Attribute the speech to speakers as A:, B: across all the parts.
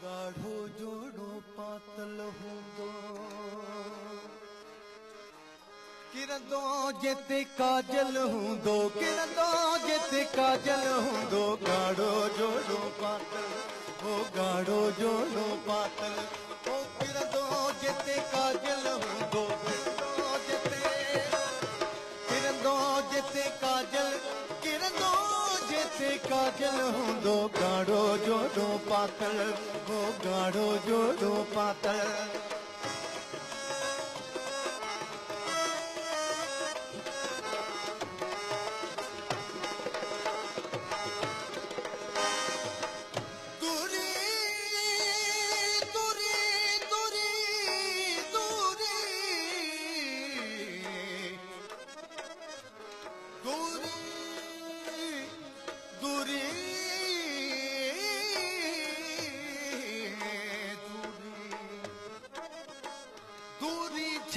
A: गाढ़ो जोड़ो पातल हूंदो किरंदो जिते काजल हूंदो किरंदो जिते काजल हूंदो गाढ़ो जोड़ो पातल हो गाढ़ो जोड़ो पातल हो किरंदो जिते काजल हूंदो किरंदो जिते काजल किरंदो जिते काजल हूंदो गाढ़ो जोड़ो पातल हो गाढ़ो जोड़ो पातल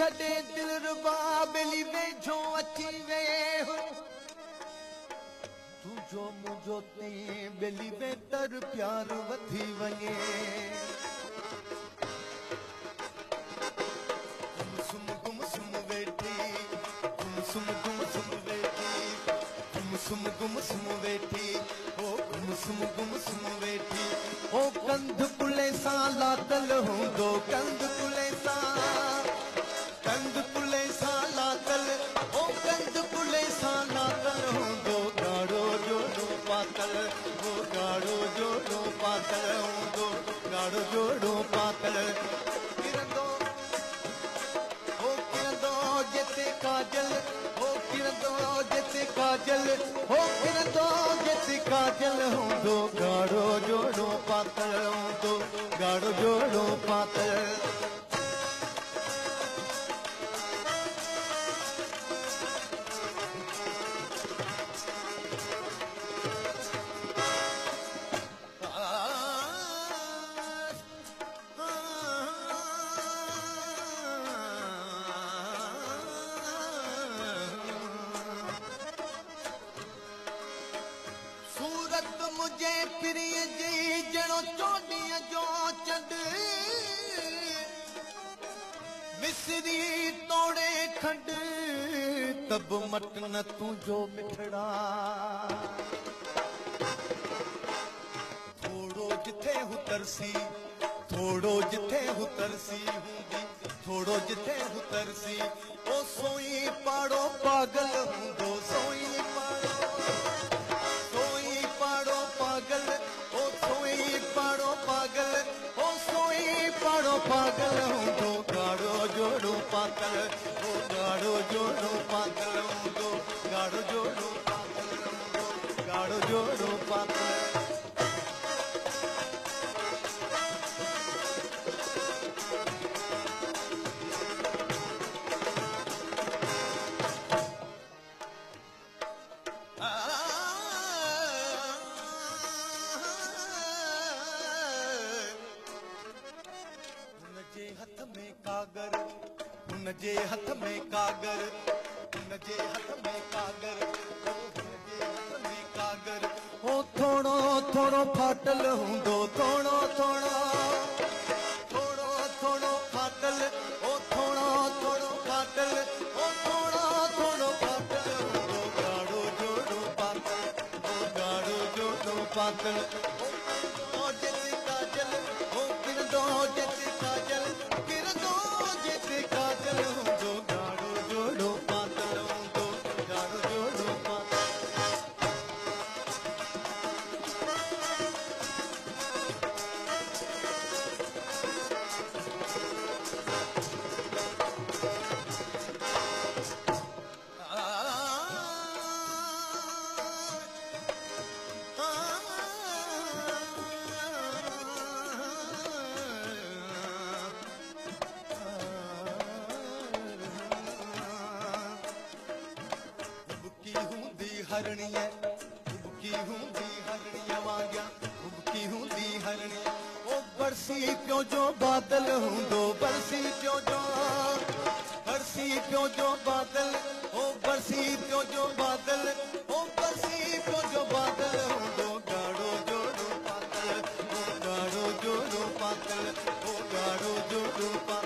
A: छॾे दिल रुबा मिली वेझो अची वे तुंहिंजो मुंहिंजो ते मिली वेतर प्यार वधी वञे गुम सुम वेठी गुम सुम वेठी गुम सुम वेठी ओ गुम सुम वेठी ओ कंध कुले सां लातल हूंदो कंध कुले सां लातल ओ कंध कुले सां लातल हूंदो गाढ़ो जोड़ो पातल हो गाढ़ो जोड़ो पातल हूंदो गाढ़ो जोड़ो पातल किरंदो हो किरंदो जिते काजल हो किरंदो जिते काजल हो किरंदो जिते काजल हूंदो गाढ़ो जोड़ो पातल हूंदो गाढ़ो जोड़ो पातल मुझे प्रिय जी जड़ो चोॾीअ जो चंड मिसरी तोड़े खंड तब मट न तुंहिंजो मिठड़ा थोड़ो जिथे हुतरसी थोड़ो जिथे हुतरसी हूंदी थोड़ो जिथे हुतरसी ओ सोई पाड़ो पागल हूंदो सोई पागल ओ सोई पाड़ो पागल ओ सोई पाड़ो पागल हूंदो गाढ़ो जोड़ो पातल ओ गाढ़ो जोड़ो पातल हूंदो गाढ़ो जोड़ो पातल हूंदो गाढ़ो जोड़ो पातल हथ में कागर उनजे हथ में कागर उनजे हथ में कागर उनजे हथ में कागर ओ थोड़ो थोड़ो फाटल हूंदो थोड़ो थोड़ो थोड़ो थोड़ो फाटल ओ थोड़ो थोड़ो फाटल ओ थोड़ो थोड़ो फाटल हूंदो गाढ़ो जोड़ो पातल ओ गाढ़ो जोड़ो पातल ओ जिते काजल ओ किरंदो जिते काजल काजल हूंदो गाढ़ो जोड़ो पातल हूंदो गाढ़ो जोड़ो पातल हरणिया उबकी हूंदी हरणिया वांगिया उबकी हूंदी हरणी ओ बरसी पियो जो बादल हूंदो बरसी पियो जो बादल ओ बरसी पियो जो बादल ओ बरसी पियो जो बादल हूंदो गाढ़ो जोड़ो पातल ओ गाढ़ो जोड़ो मातल ओ ॻाढ़ो जो डूपा